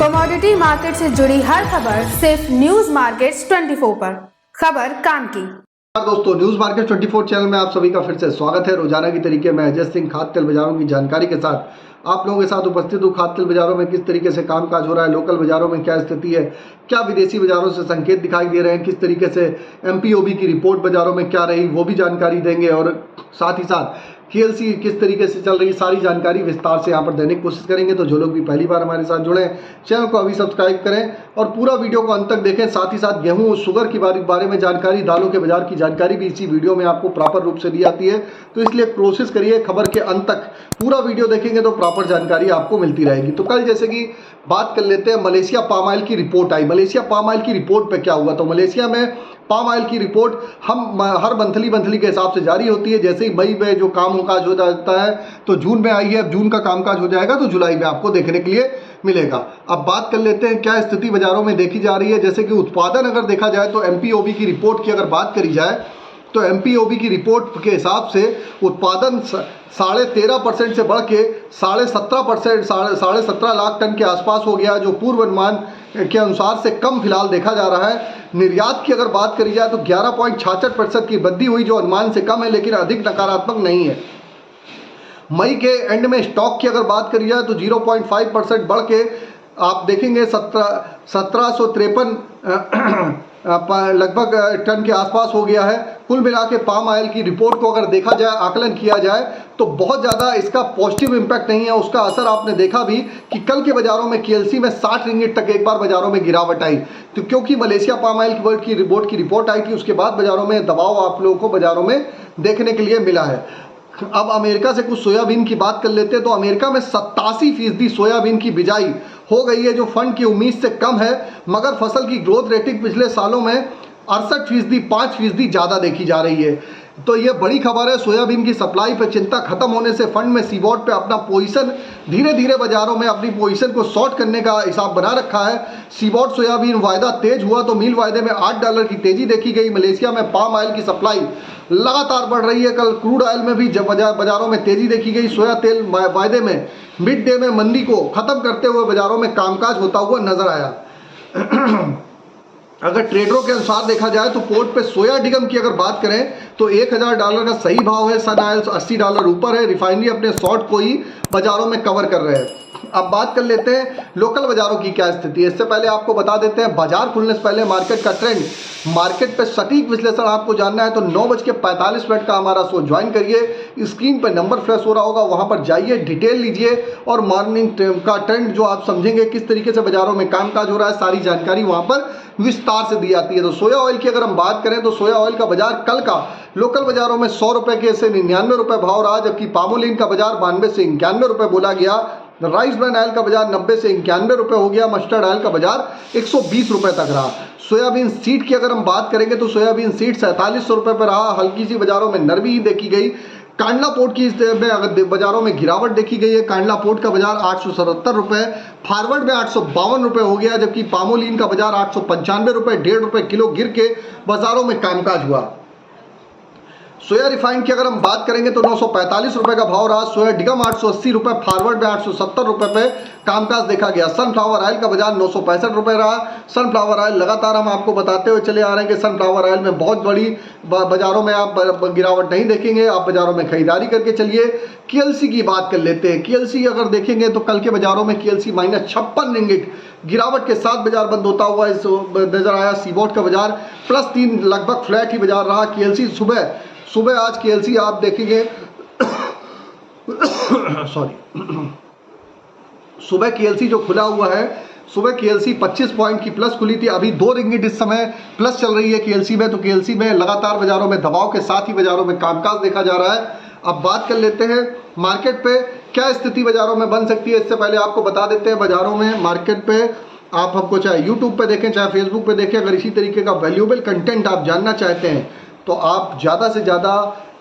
Commodity market से जुड़ी हर खबर सिर्फ न्यूज मार्केट्स 24 पर। खबर काम की। दोस्तों, न्यूज मार्केट 24 चैनल में आप सभी का फिर से स्वागत है। रोजाना की तरीके मैं अजय सिंह खाद्य तेल बाजारों की जानकारी के साथ आप लोगों के साथ उपस्थित हूँ। खाद्य तेल बाजारों में किस तरीके से कामकाज हो रहा है, लोकल बाजारों में क्या स्थिति है, क्या विदेशी बाजारों से संकेत दिखाई दे रहे हैं, किस तरीके से एमपीओबी की रिपोर्ट बाजारों में क्या रही वो भी जानकारी देंगे और साथ ही साथ केएलसी किस तरीके से चल रही सारी जानकारी विस्तार से यहाँ पर देने की कोशिश करेंगे। तो जो लोग भी पहली बार हमारे साथ जुड़े चैनल को अभी सब्सक्राइब करें और पूरा वीडियो को अंत तक देखें। साथ ही साथ गेहूं और शुगर के बारे में जानकारी, दालों के बाजार की जानकारी भी इसी वीडियो में आपको प्रॉपर रूप से दी जाती है। तो इसलिए कोशिश करिए खबर के अंत तक पूरा वीडियो देखेंगे तो प्रॉपर जानकारी आपको मिलती रहेगी। तो कल जैसे कि बात कर लेते हैं, मलेशिया पाम ऑयल की रिपोर्ट आई। मलेशिया पाम ऑयल की रिपोर्ट पे क्या हुआ, तो मलेशिया में पाम ऑयल की रिपोर्ट हम हर मंथली के हिसाब से जारी होती है। जैसे ही मई में जो कामकाज हो जाता है तो जून में आई है, अब जून का कामकाज हो जाएगा तो जुलाई में आपको देखने के लिए मिलेगा। अब बात कर लेते हैं क्या स्थिति बाजारों में देखी जा रही है। जैसे कि उत्पादन अगर देखा जाए तो एमपीओबी की रिपोर्ट की अगर बात करी जाए तो एमपीओबी की रिपोर्ट के हिसाब से उत्पादन 13.5% से बढ़ के 17.5% 17.5 लाख टन के आसपास हो गया, जो पूर्व अनुमान के अनुसार से कम फिलहाल देखा जा रहा है। निर्यात की अगर बात करी जाए तो 11.66% की वृद्धि हुई, जो अनुमान से कम है लेकिन अधिक नकारात्मक नहीं है। मई के एंड में स्टॉक की अगर बात करी जाए तो 0.5% बढ़ के आप देखेंगे 1753 लगभग टन के आसपास हो गया है। कुल मिला के पाम ऑयल की रिपोर्ट को अगर देखा जाए, आकलन किया जाए तो बहुत ज़्यादा इसका पॉजिटिव इम्पैक्ट नहीं है। उसका असर आपने देखा भी कि कल के बाजारों में केएलसी में 60 रिंगिट तक एक बार बाजारों में गिरावट आई। तो क्योंकि मलेशिया पाम ऑयल की बोर्ड की रिपोर्ट आई थी, उसके बाद बाजारों में दबाव आप लोगों को बाजारों में देखने के लिए मिला है। अब अमेरिका से कुछ सोयाबीन की बात कर लेते हैं तो अमेरिका में 87% सोयाबीन की बिजाई हो गई है, जो फंड की उम्मीद से कम है। मगर फसल की ग्रोथ रेटिंग पिछले सालों में 68%, 5% ज़्यादा देखी जा रही है। तो ये बड़ी खबर है। सोयाबीन की सप्लाई पर चिंता खत्म होने से फंड में सीबॉट पे अपना पोजीशन धीरे धीरे बाजारों में अपनी पोजीशन को शॉर्ट करने का हिसाब बना रखा है। सीबॉट सोयाबीन वायदा तेज हुआ तो मील वायदे में $8 की तेजी देखी गई। मलेशिया में पाम ऑयल की सप्लाई लगातार बढ़ रही है। कल क्रूड ऑयल में भी बाजारों में तेजी देखी गई। सोया तेल वायदे में मिड डे में मंदी को खत्म करते हुए बाजारों में कामकाज होता हुआ नजर आया। अगर ट्रेडरों के अनुसार देखा जाए तो पोर्ट पे सोया डिगम की अगर बात करें तो $1000 का सही भाव है। सन ऑयल $80 ऊपर है। रिफाइनरी अपने शॉर्ट को ही बाजारों में कवर कर रहे हैं। अब बात कर लेते हैं लोकल बाजारों की क्या स्थिति है। इससे पहले आपको बता देते हैं बाजार खुलने से पहले मार्केट का ट्रेंड, मार्केट पे सटीक विश्लेषण आपको जानना है तो 9:45 का हमारा शो ज्वाइन करिए। स्क्रीन पर नंबर फ्लैश हो रहा होगा, वहां पर जाइए, डिटेल लीजिए और मॉर्निंग का ट्रेंड जो आप समझेंगे किस तरीके से बाजारों में कामकाज हो रहा है, सारी जानकारी वहां पर विस्तार से दी जाती है। तो सोया ऑयल की अगर हम बात करें तो सोया ऑयल का बाजार कल का लोकल बाजारों में ₹100 से ₹99 भाव रहा, जबकि पामोलिन का बाजार 92 से ₹91 बोला गया। राइस ब्रांड ऑयल का बाजार 90 से ₹91 हो गया। मस्टर्ड ऑयल का बाजार ₹120 तक रहा। सोयाबीन सीड की अगर हम बात करेंगे तो सोयाबीन सीड ₹47 पर रहा। हल्की सी बाजारों में नरमी देखी गई। कांडला पोर्ट की में अगर बाजारों में गिरावट देखी गई है। कांडला पोर्ट का बाजार ₹877, फॉरवर्ड में ₹852 हो गया, जबकि पामोलिन का बाजार ₹895, ₹1.5 किलो गिर के बाजारों में कामकाज हुआ। सोया रिफाइंड की अगर हम बात करेंगे तो ₹945 का भाव रहा। सोया डिगम ₹880, फॉरवर्ड में ₹870 पे कामकाज देखा गया। सनफ्लावर ऑयल का बाजार ₹965 रहा। सनफ्लावर ऑयल लगातार हम आपको बताते हुए चले आ रहे हैं कि सनफ्लावर ऑयल में बहुत बड़ी बाजारों में आप गिरावट नहीं देखेंगे। आप बाजारों में खरीदारी करके चलिए। केएलसी की बात कर लेते हैं। केएलसी अगर देखेंगे तो कल के बाजारों में केएलसी -56 रिंगिट गिरावट के साथ बाजार बंद होता हुआ नजर आया। सीबॉट का बाजार +3 लगभग फ्लैट ही बाजार रहा। केएलसी सुबह आज केएलसी आप देखेंगे सुबह केएलसी जो खुला हुआ है, सुबह केएलसी 25 पॉइंट की प्लस खुली थी। अभी 2 रिंगिट इस समय प्लस चल रही है केएलसी में। तो केएलसी में लगातार बाजारों में दबाव के साथ ही बाजारों में कामकाज देखा जा रहा है। अब बात कर लेते हैं मार्केट पे क्या स्थिति बाजारों में बन सकती है। इससे पहले आपको बता देते हैं बाजारों में मार्केट पे आप हमको चाहे यूट्यूब पे देखें चाहे फेसबुक पे देखें, अगर इसी तरीके का वैल्यूएबल कंटेंट आप जानना चाहते हैं तो आप ज़्यादा से ज़्यादा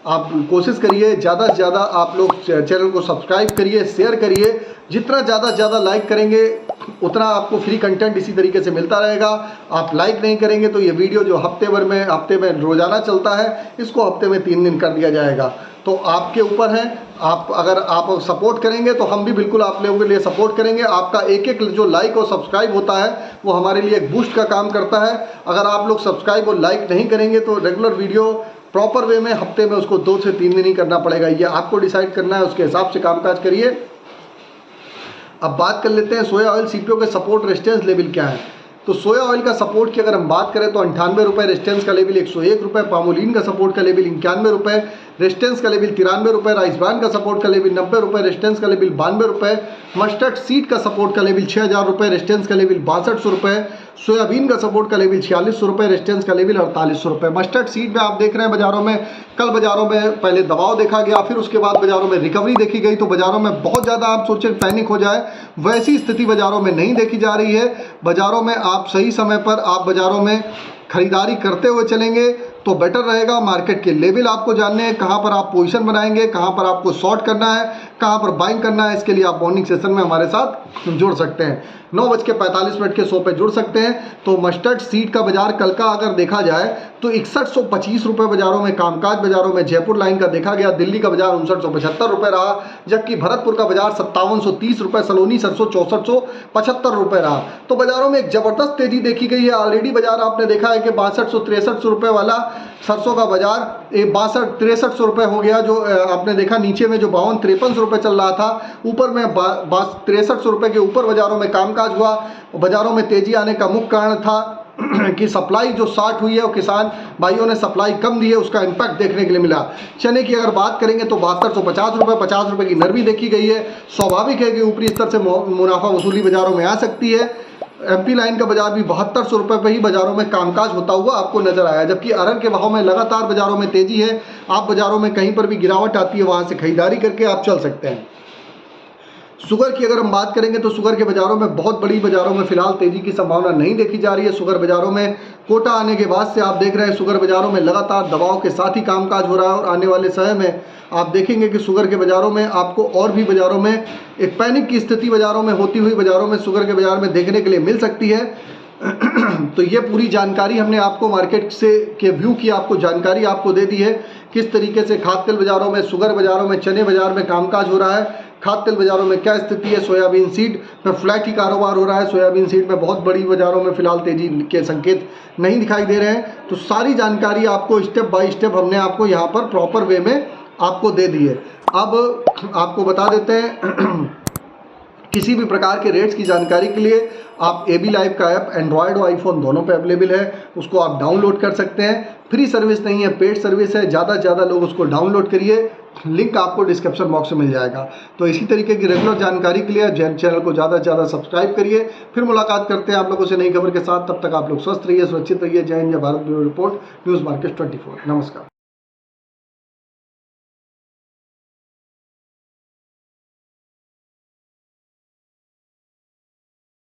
आप कोशिश करिए, ज़्यादा से ज़्यादा आप लोग चैनल को सब्सक्राइब करिए, शेयर करिए। जितना ज़्यादा से ज़्यादा लाइक करेंगे उतना आपको फ्री कंटेंट इसी तरीके से मिलता रहेगा। आप लाइक नहीं करेंगे तो ये वीडियो जो हफ्ते में रोज़ाना चलता है, इसको हफ्ते में 3 दिन कर दिया जाएगा। तो तो आपके ऊपर है। आप अगर आप सपोर्ट करेंगे तो हम भी बिल्कुल आप लोगों के लिए सपोर्ट करेंगे। आपका एक एक जो लाइक और सब्सक्राइब होता है वो हमारे लिए एक बूस्ट का काम करता है। अगर आप लोग सब्सक्राइब और लाइक नहीं करेंगे तो रेगुलर वीडियो प्रॉपर वे में हफ्ते में उसको 2 से 3 दिन ही करना पड़ेगा। ये आपको डिसाइड करना है, उसके हिसाब से कामकाज करिए। अब बात कर लेते हैं सोया ऑयल सीपीओ के सपोर्ट रेजिस्टेंस लेवल क्या है। तो सोया ऑयल का सपोर्ट की अगर हम बात करें तो 98 रुपये रेजिस्टेंस का लेवल, 101 रुपये। पामोलिन का सपोर्ट का लेवल 91 रुपये, रेजिस्टेंस का लेवल 93 रुपये। राइस ब्रान का सपोर्ट का लेवल 90 रुपये, रेजिस्टेंस का लेवल 92 रुपये। मस्टर्ड सीड का सपोर्ट का लेवल 6000 रुपये, रेजिस्टेंस का लेवल 6200 रुपये। सोयाबीन का सपोर्ट का लेवल 4600 रुपये, रेजिस्टेंस का लेवल 4800 रुपये। मस्टर्ड सीड में आप देख रहे हैं बाजारों में, कल बाजारों में पहले दबाव देखा गया, फिर उसके बाद बाजारों में रिकवरी देखी गई। तो बाजारों में बहुत ज़्यादा आप सोचें पैनिक हो जाए, वैसी स्थिति बाजारों में नहीं देखी जा रही है। बाजारों में आप सही समय पर आप बाजारों में खरीदारी करते हुए चलेंगे तो बेटर रहेगा। मार्केट के लेवल आपको जानने हैं, कहाँ पर आप पोजीशन बनाएंगे, कहाँ पर आपको शॉर्ट करना है, कहाँ पर बाइंग करना है। इसके लिए आप मॉर्निंग सेशन में हमारे साथ जुड़ सकते हैं। 9:45 के शो पे जुड़ सकते हैं। तो मस्टर्ड सीड का बाजार कल का अगर देखा जाए तो 6125 रुपये बाजारों में कामकाज बाजारों में जयपुर लाइन का देखा गया। दिल्ली का बाजार 5975 रुपये रहा, जबकि भरतपुर का बाजार 5730 रुपये, सलोनी 6475 रुपये रहा। तो बाजारों में एक जबरदस्त तेजी देखी गई है। ऑलरेडी बाजार आपने देखा है कि 6200-6300 रुपये वाला सरसों का बाजार 6200-6300 रुपये हो गया। जो आपने देखा नीचे में जो 52-53 रुपये चल रहा था, ऊपर में 6300 रुपये के ऊपर बाजारों में कामकाज हुआ। बाजारों में तेजी आने का मुख्य कारण था कि सप्लाई जो शॉर्ट हुई है और किसान भाइयों ने सप्लाई कम दी है, उसका इम्पैक्ट देखने के लिए मिला। चने की अगर बात करेंगे तो 7250 रुपये, 50 रुपये की नरमी देखी गई है। स्वाभाविक है कि ऊपरी स्तर से मुनाफा वसूली बाजारों में आ सकती है। एमपी लाइन का बाजार भी 7200 रुपये पर ही बाजारों में कामकाज होता हुआ आपको नजर आया, जबकि अरहर के भाव में लगातार बाजारों में तेजी है। आप बाजारों में कहीं पर भी गिरावट आती है वहाँ से खरीदारी करके आप चल सकते हैं। शुगर की अगर हम बात करेंगे तो शुगर के बाजारों में बहुत बड़ी बाजारों में फिलहाल तेजी की संभावना नहीं देखी जा रही है। शुगर बाजारों में कोटा आने के बाद से आप देख रहे हैं शुगर बाजारों में लगातार दबाव के साथ ही कामकाज हो रहा है। और आने वाले समय में आप देखेंगे कि शुगर के बाजारों में आपको और भी बाजारों में एक पैनिक की स्थिति बाजारों में होती हुई बाजारों में शुगर के बाजार में देखने के लिए मिल सकती है। तो ये पूरी जानकारी हमने आपको मार्केट से के व्यू की आपको जानकारी आपको दे दी है, किस तरीके से खाद्य तेल बाजारों में, शुगर बाजारों में, चने बाजार में कामकाज हो रहा है। खाद्य तेल बाजारों में क्या स्थिति है, सोयाबीन सीड में फ्लैट ही कारोबार हो रहा है। सोयाबीन सीड में बहुत बड़ी बाजारों में फिलहाल तेजी के संकेत नहीं दिखाई दे रहे हैं। तो सारी जानकारी आपको स्टेप बाय स्टेप हमने आपको यहाँ पर प्रॉपर वे में आपको दे दी है। अब आपको बता देते हैं किसी भी प्रकार के रेट्स की जानकारी के लिए आप AB लाइव का ऐप एंड्रॉयड और आईफोन दोनों पे अवेलेबल है, उसको आप डाउनलोड कर सकते हैं। फ्री सर्विस नहीं है, पेड सर्विस है। ज़्यादा से ज़्यादा लोग उसको डाउनलोड करिए, लिंक आपको डिस्क्रिप्शन बॉक्स में मिल जाएगा। तो इसी तरीके की रेगुलर जानकारी के लिए चैनल को ज़्यादा से ज़्यादा सब्सक्राइब करिए। फिर मुलाकात करते हैं आप लोगों से नई खबर के साथ। तब तक आप लोग स्वस्थ रहिए, सुरक्षित रहिए। जय हिंद, जय Bharat. Bureau report, news market 24। नमस्कार।